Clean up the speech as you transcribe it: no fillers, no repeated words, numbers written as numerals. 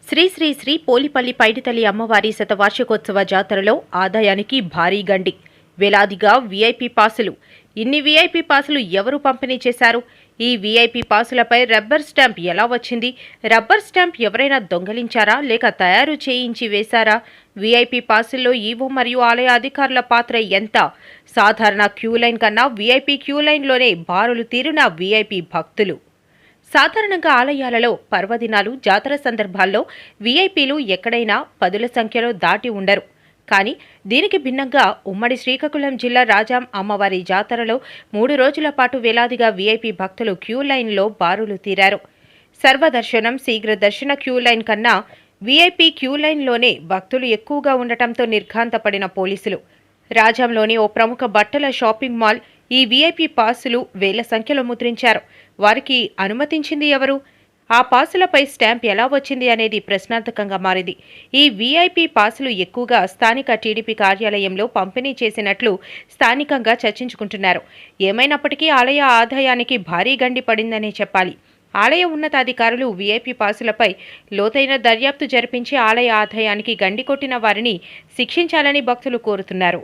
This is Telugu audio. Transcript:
శ్రీ శ్రీ శ్రీ పోలిపల్లి పైడితల్లి అమ్మవారి శతవార్షికోత్సవ జాతరలో ఆదాయానికి భారీ గండి. వేలాదిగా వీఐపీ పాసులు. ఇన్ని వీఐపీ పాసులు ఎవరు పంపిణీ చేశారు? ఈ వీఐపీ పాసులపై రబ్బర్ స్టాంప్ ఎలా వచ్చింది? రబ్బర్ స్టాంప్ ఎవరైనా దొంగలించారా లేక తయారు చేయించి వేశారా? వీఐపీ పాసుల్లో ఈవో మరియు ఆలయ అధికారుల పాత్ర ఎంత? సాధారణ క్యూ లైన్ కన్నా వీఐపీ క్యూ లైన్లోనే బారులు తీరిన వీఐపీ భక్తులు. సాధారణంగా ఆలయాలలో పర్వదినాలు, జాతర సందర్భాల్లో వీఐపీలు ఎక్కడైనా పదుల సంఖ్యలో దాటి ఉండరు. కానీ దీనికి భిన్నంగా ఉమ్మడి శ్రీకాకుళం జిల్లా రాజాం అమ్మవారి జాతరలో 3 రోజుల పాటు వేలాదిగా వీఐపీ భక్తులు క్యూ లైన్లో బారులు తీరారు. సర్వదర్శనం, శీఘ్ర దర్శన క్యూ లైన్ కన్నా వీఐపీ క్యూ లైన్లోనే భక్తులు ఎక్కువగా ఉండటంతో నిర్ఘాంతపడిన పోలీసులు రాజాంలోని ఓ ప్రముఖ బట్టల షాపింగ్ మాల్ ఈ వీఐపీ పాసులు వేల సంఖ్యలో ముద్రించారు. వారికి అనుమతించింది ఎవరు? ఆ పాసులపై స్టాంప్ ఎలా వచ్చింది అనేది ప్రశ్నార్థకంగా మారింది. ఈ వీఐపీ పాసులు ఎక్కువగా స్థానిక టీడీపీ కార్యాలయంలో పంపిణీ చేసినట్లు స్థానికంగా చర్చించుకుంటున్నారు. ఏమైనప్పటికీ ఆలయ ఆదాయానికి భారీ గండి పడిందనే చెప్పాలి. ఆలయ ఉన్నతాధికారులు వీఐపీ పాసులపై లోతైన దర్యాప్తు జరిపించి ఆలయ ఆదాయానికి గండి కొట్టిన వారిని శిక్షించాలని భక్తులు కోరుతున్నారు.